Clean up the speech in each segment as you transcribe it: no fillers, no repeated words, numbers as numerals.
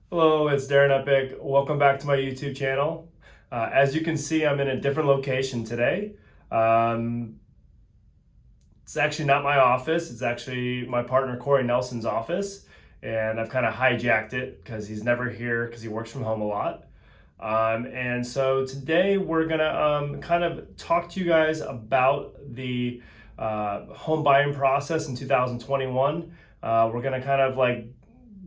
Hello, it's Darin Eppich. Welcome back to my YouTube channel. As you can see, I'm in a different location today. It's actually not my office. It's actually my partner Corey Nelson's office. And I've kind of hijacked it because he's never here because he works from home a lot. And so today we're gonna kind of talk to you guys about the home buying process in 2021. We're gonna kind of like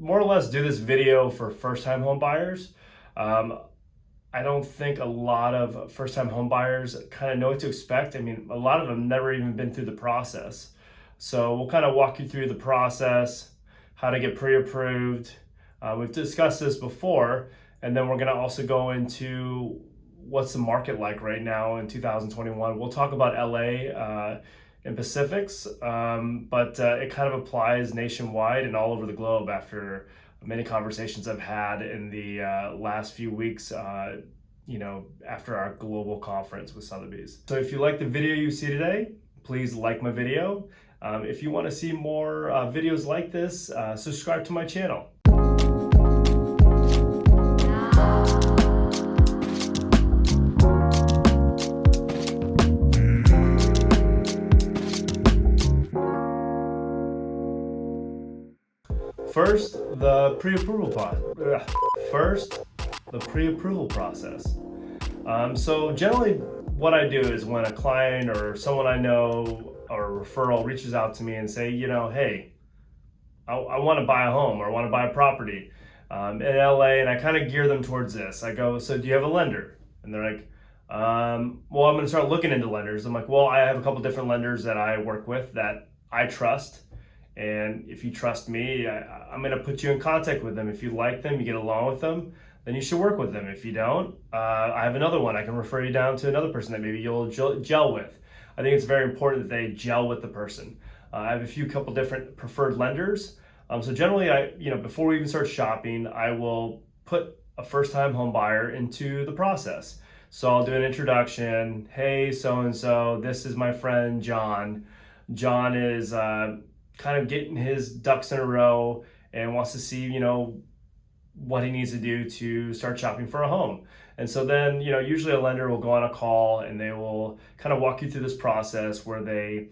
more or less do this video for first-time home buyers. I don't think a lot of first-time home buyers kind of know what to expect. I mean, a lot of them never even been through the process. So we'll kind of walk you through the process, how to get pre-approved. We've discussed this before, and then we're gonna also go into what's the market like right now in 2021. We'll talk about LA in Pacifics, but it kind of applies nationwide and all over the globe after many conversations I've had in the last few weeks, after our global conference with Sotheby's. So if you like the video you see today, please like my video. If you want to see more videos like this, subscribe to my channel. First, the pre-approval process. So generally what I do is when a client or someone I know or a referral reaches out to me and say, hey, I want to buy a home or I want to buy a property in LA, and I kind of gear them towards this. I go, so do you have a lender? And they're like, well, I'm going to start looking into lenders. I'm like, well, I have a couple different lenders that I work with that I trust. And if you trust me, I'm going to put you in contact with them. If you like them, you get along with them, then you should work with them. If you don't, I have another one. I can refer you down to another person that maybe you'll gel with. I think it's very important that they gel with the person. I have a couple different preferred lenders. So generally, before we even start shopping, I will put a first-time home buyer into the process. So I'll do an introduction. Hey, so-and-so, this is my friend, John. John is kind of getting his ducks in a row and wants to see, what he needs to do to start shopping for a home. And so then, usually a lender will go on a call and they will kind of walk you through this process where they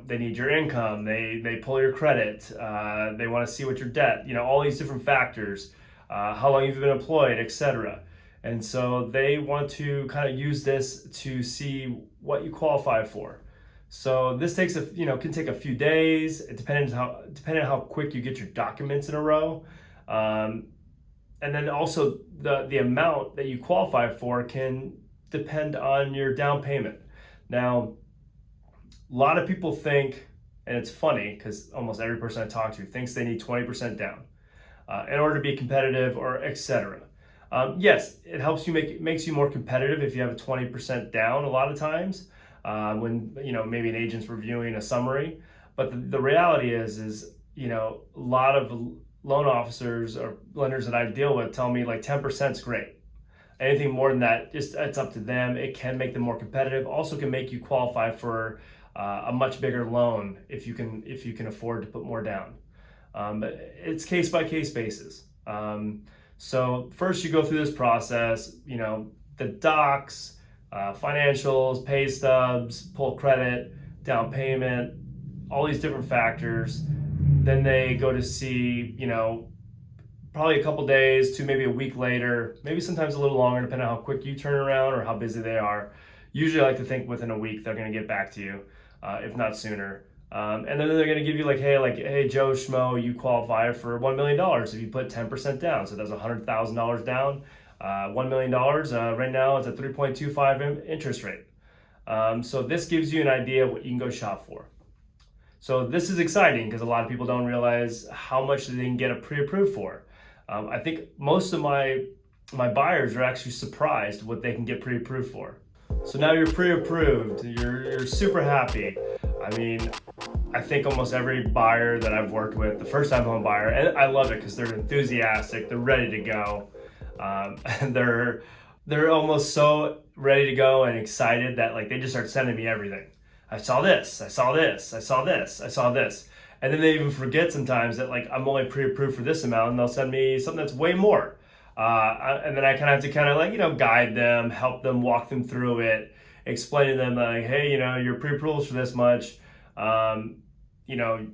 need your income, they pull your credit, they want to see what your debt, all these different factors, how long you've been employed, etc. And so they want to kind of use this to see what you qualify for. So this takes can take a few days, depending on how quick you get your documents in a row. And then also the amount that you qualify for can depend on your down payment. Now, a lot of people think, and it's funny because almost every person I talk to thinks they need 20% down in order to be competitive or etc. Yes, it helps makes you more competitive if you have a 20% down a lot of times. When maybe an agent's reviewing a summary, but the reality is a lot of loan officers or lenders that I deal with tell me like 10% is great. Anything more than that, it's up to them. It can make them more competitive. Also, can make you qualify for a much bigger loan if you can afford to put more down. It's case by case basis. So first, you go through this process. The docs. Financials, pay stubs, pull credit, down payment, all these different factors. Then they go to see, probably a couple days to maybe a week later, maybe sometimes a little longer, depending on how quick you turn around or how busy they are. Usually I like to think within a week they're going to get back to you, if not sooner. And then they're going to give you hey, Joe Schmo, you qualify for $1 million if you put 10% down. So that's $100,000 down. $1 million, right now it's a 3.25 interest rate. So this gives you an idea of what you can go shop for. So this is exciting because a lot of people don't realize how much they can get a pre-approved for. I think most of my buyers are actually surprised what they can get pre-approved for. So now you're pre-approved, you're super happy. I mean, I think almost every buyer that I've worked with, the first-time home buyer, and I love it because they're enthusiastic, they're ready to go. And they're almost so ready to go and excited that they just start sending me everything. I saw this, I saw this, I saw this, I saw this. And then they even forget sometimes that like I'm only pre-approved for this amount, and they'll send me something that's way more. And then I kind of have to kind of like, guide them, help them, walk them through it, explain to them like, hey, your pre-approvals for this much. You know,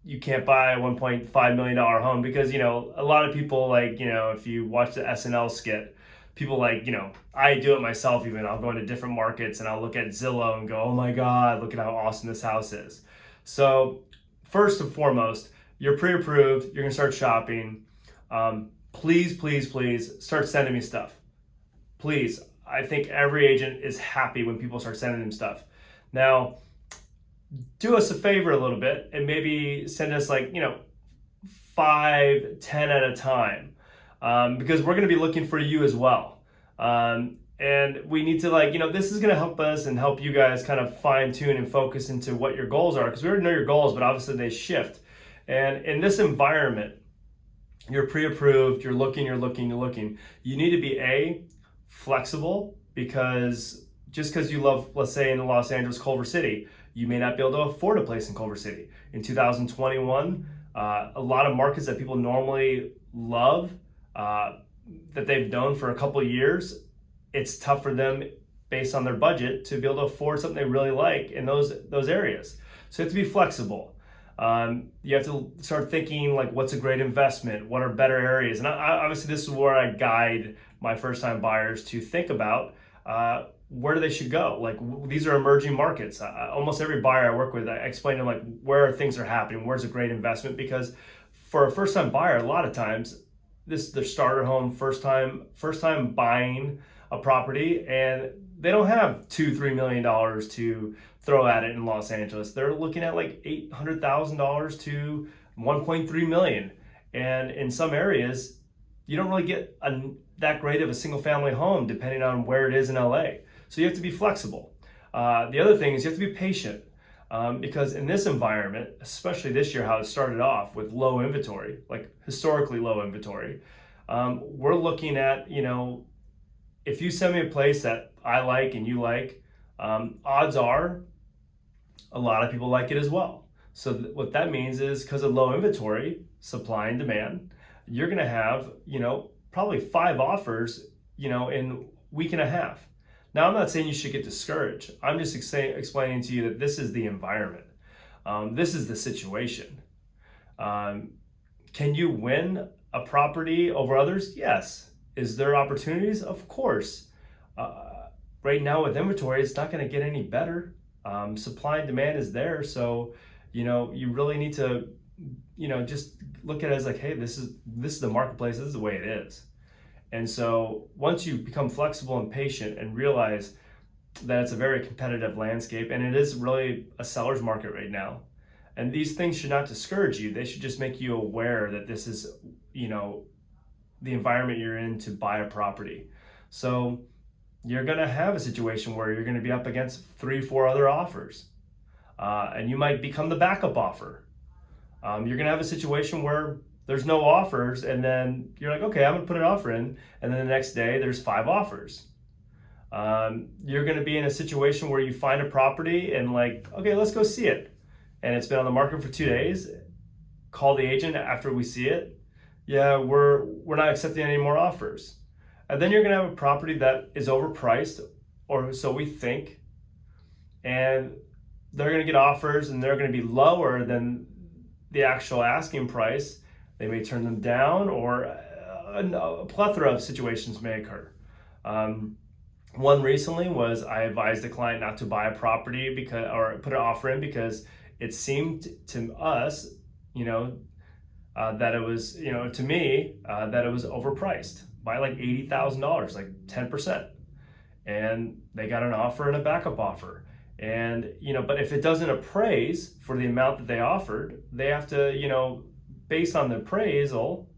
you can't buy a $1.5 million home because, a lot of people like, if you watch the SNL skit, people like, I do it myself even. I'll go into different markets and I'll look at Zillow and go, oh my God, look at how awesome this house is. So first and foremost, you're pre-approved, you're gonna start shopping. Please, please, please start sending me stuff. Please, I think every agent is happy when people start sending them stuff. Now, do us a favor a little bit and maybe send us like, 5, 10 at a time. Because we're going to be looking for you as well. And we need to like, this is going to help us and help you guys kind of fine tune and focus into what your goals are. Because we already know your goals, but obviously they shift. And in this environment, you're pre-approved, you're looking. You need to be flexible, because just because you love, let's say in Los Angeles, Culver City, you may not be able to afford a place in Culver City. In 2021, a lot of markets that people normally love, that they've known for a couple of years, it's tough for them based on their budget to be able to afford something they really like in those areas. So you have to be flexible. You have to start thinking like, what's a great investment? What are better areas? And obviously this is where I guide my first-time buyers to think about where they should go. Like these are emerging markets. Almost every buyer I work with, I explain to them like where things are happening, where's a great investment, because for a first-time buyer, a lot of times this is their starter home, first time buying a property, and they don't have $2-3 million to throw at it in Los Angeles. They're looking at like $800,000 to $1.3 million, and in some areas you don't really get that great of a single family home depending on where it is in LA. So you have to be flexible. The other thing is you have to be patient, because in this environment, especially this year, how it started off with low inventory, like historically low inventory, we're looking at, if you send me a place that I like and you like, odds are a lot of people like it as well. So what that means is, because of low inventory, supply and demand, you're going to have, probably 5 offers, in a week and a half. Now, I'm not saying you should get discouraged. I'm just explaining to you that this is the environment. This is the situation. Can you win a property over others? Yes. Is there opportunities? Of course. Right now with inventory, it's not going to get any better. Supply and demand is there. So, you really need to, just look at it as like, hey, this is the marketplace. This is the way it is. And so once you become flexible and patient and realize that it's a very competitive landscape, and it is really a seller's market right now, and these things should not discourage you. They should just make you aware that this is, the environment you're in to buy a property. So you're going to have a situation where you're going to be up against 3-4 other offers, and you might become the backup offer. You're going to have a situation where there's no offers, and then you're like, okay, I'm going to put an offer in, and then the next day there's 5 offers. You're going to be in a situation where you find a property and like, okay, let's go see it. And it's been on the market for 2 days. Call the agent after we see it. Yeah, we're not accepting any more offers. And then you're going to have a property that is overpriced, or so we think, and they're going to get offers and they're going to be lower than the actual asking price. They may turn them down, or a plethora of situations may occur. One recently was I advised the client not to buy a property or put an offer in because it seemed to us, that it was, to me, that it was overpriced by like $80,000, like 10%. And they got an offer and a backup offer. And, but if it doesn't appraise for the amount that they offered, they have to, based on the appraisal,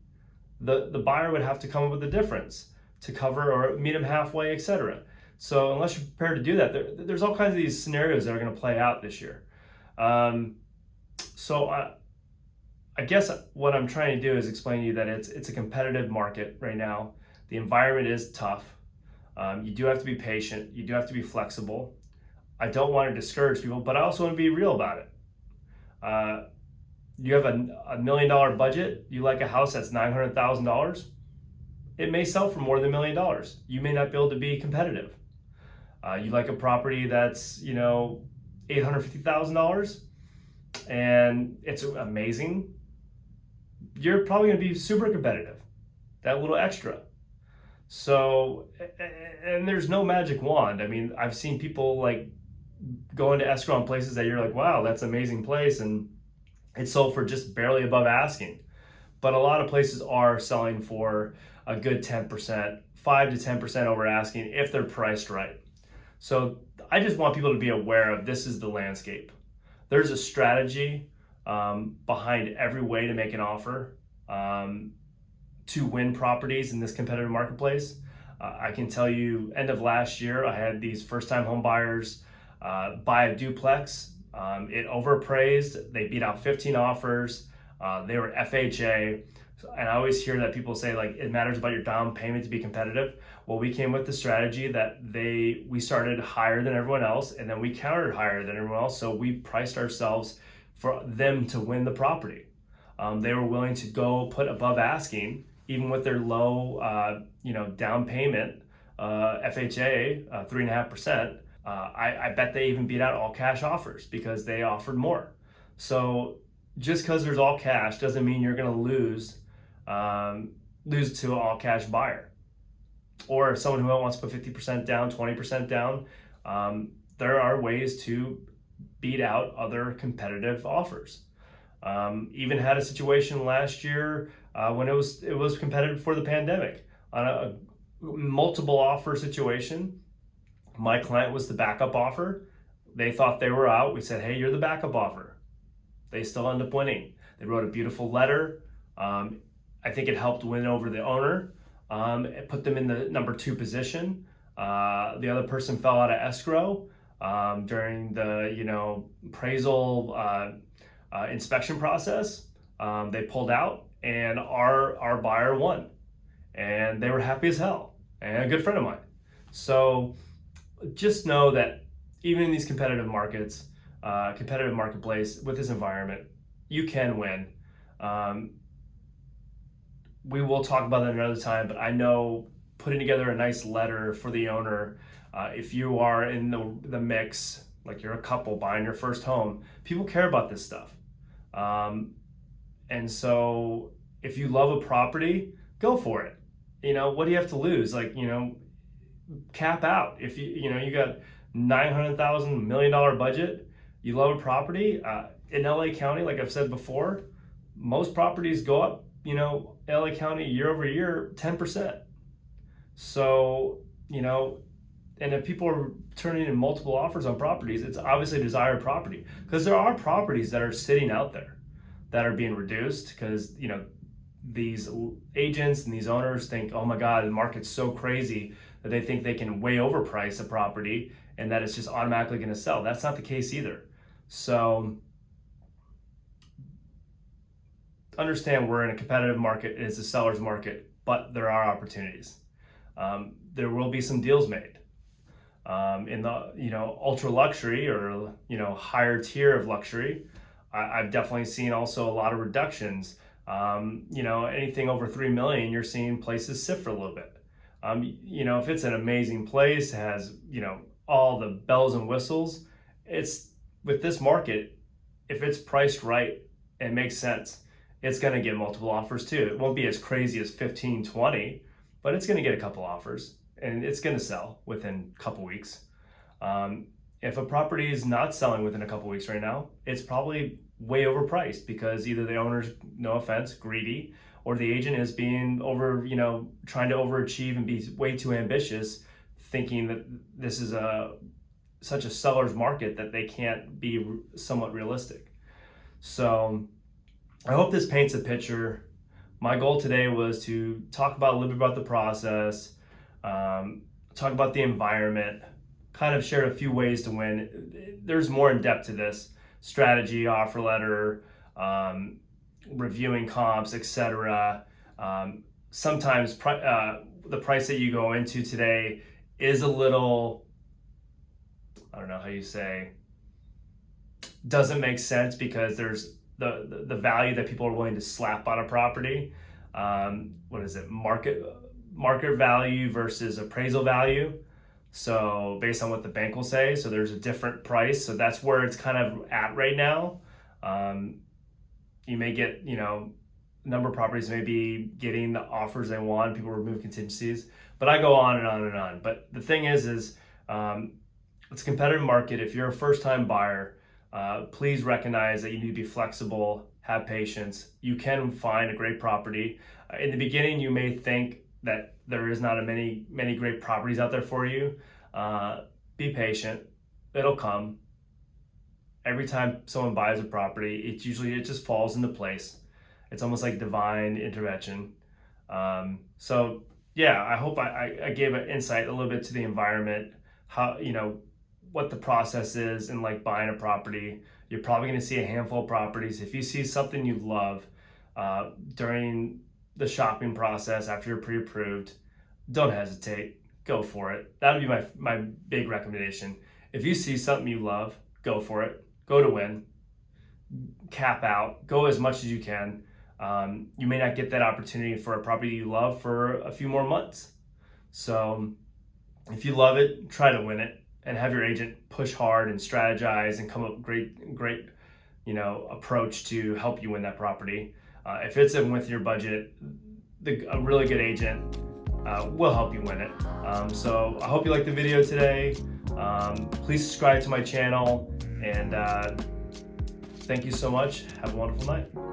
the buyer would have to come up with a difference to cover or meet them halfway, etc. So unless you're prepared to do that, there's all kinds of these scenarios that are going to play out this year. So I guess what I'm trying to do is explain to you that it's a competitive market right now. The environment is tough. You do have to be patient. You do have to be flexible. I don't want to discourage people, but I also want to be real about it. You have a $1 million budget, you like a house that's $900,000, it may sell for more than $1 million. You may not be able to be competitive. You like a property that's, $850,000 and it's amazing, you're probably going to be super competitive, that little extra. So, and there's no magic wand. I mean, I've seen people like go into escrow on places that you're like, wow, that's an amazing place, and it's sold for just barely above asking. But a lot of places are selling for a good 10%, 5 to 10% over asking if they're priced right. So I just want people to be aware of this is the landscape. There's a strategy behind every way to make an offer to win properties in this competitive marketplace. I can tell you, end of last year, I had these first-time home buyers buy a duplex. It overappraised. They beat out 15 offers. They were FHA. And I always hear that people say, like, it matters about your down payment to be competitive. Well, we came with the strategy that we started higher than everyone else, and then we countered higher than everyone else. So we priced ourselves for them to win the property. They were willing to go put above asking, even with their low, down payment, FHA, 3.5%. I bet they even beat out all cash offers because they offered more. So just because there's all cash doesn't mean you're going to lose to an all cash buyer or someone who wants to put 50% down, 20% down. There are ways to beat out other competitive offers. Even had a situation last year when it was competitive before the pandemic on a multiple offer situation. My client was the backup offer. They thought they were out. We said, hey, you're the backup offer. They still end up winning. They wrote a beautiful letter. I think it helped win over the owner. It put them in the number 2 position. The other person fell out of escrow during the appraisal inspection process. They pulled out, and our buyer won, and they were happy as hell. And a good friend of mine. So just know that even in these competitive markets, competitive marketplace with this environment, you can win. We will talk about that another time, but I know putting together a nice letter for the owner, if you are in the mix, like you're a couple buying your first home, people care about this stuff. And so if you love a property, go for it. What do you have to lose? Cap out. If you got $900,000, $1 million budget, you love a property in LA County, like I've said before, most properties go up, LA County year over year, 10%. So, and if people are turning in multiple offers on properties, it's obviously a desired property, because there are properties that are sitting out there that are being reduced because, these agents and these owners think, oh my God, the market's so crazy that they think they can way overprice a property and that it's just automatically going to sell. That's not the case either. So understand we're in a competitive market. It is a seller's market, but there are opportunities. There will be some deals made in the ultra luxury or higher tier of luxury. I've definitely seen also a lot of reductions. Anything over 3 million, you're seeing places sit for a little bit. If it's an amazing place, has all the bells and whistles, it's with this market, if it's priced right and makes sense, it's going to get multiple offers too. It won't be as crazy as 15, 20, but it's going to get a couple offers and it's going to sell within a couple weeks. If a property is not selling within a couple weeks right now, it's probably way overpriced because either the owner's, no offense, greedy, or the agent is being trying to overachieve and be way too ambitious, thinking that this is such a seller's market that they can't be somewhat realistic. So I hope this paints a picture. My goal today was to talk about a little bit about the process, talk about the environment, kind of share a few ways to win. There's more in depth to this: strategy, offer letter, reviewing comps, etc. Sometimes the price that you go into today is a little, I don't know how you say, doesn't make sense because there's the value that people are willing to slap on a property. What is it? Market value versus appraisal value. So based on what the bank will say, so there's a different price. So that's where it's kind of at right now. You may get, number of properties may be getting the offers they want. People remove contingencies, but I go on and on and on. But the thing is it's a competitive market. If you're a first-time buyer, please recognize that you need to be flexible, have patience. You can find a great property. In the beginning, you may think that there is not many great properties out there for you. Be patient. It'll come. Every time someone buys a property, it just falls into place. It's almost like divine intervention. So yeah, I hope I gave an insight a little bit to the environment, how, what the process is in like buying a property. You're probably going to see a handful of properties. If you see something you love during the shopping process after you're pre-approved, don't hesitate, go for it. That would be my big recommendation. If you see something you love, go for it. Go to win. Cap out. Go as much as you can. You may not get that opportunity for a property you love for a few more months. So if you love it, try to win it and have your agent push hard and strategize and come up with great approach to help you win that property. If it's within your budget, a really good agent will help you win it. So I hope you liked the video today. Please subscribe to my channel, and thank you so much. Have a wonderful night.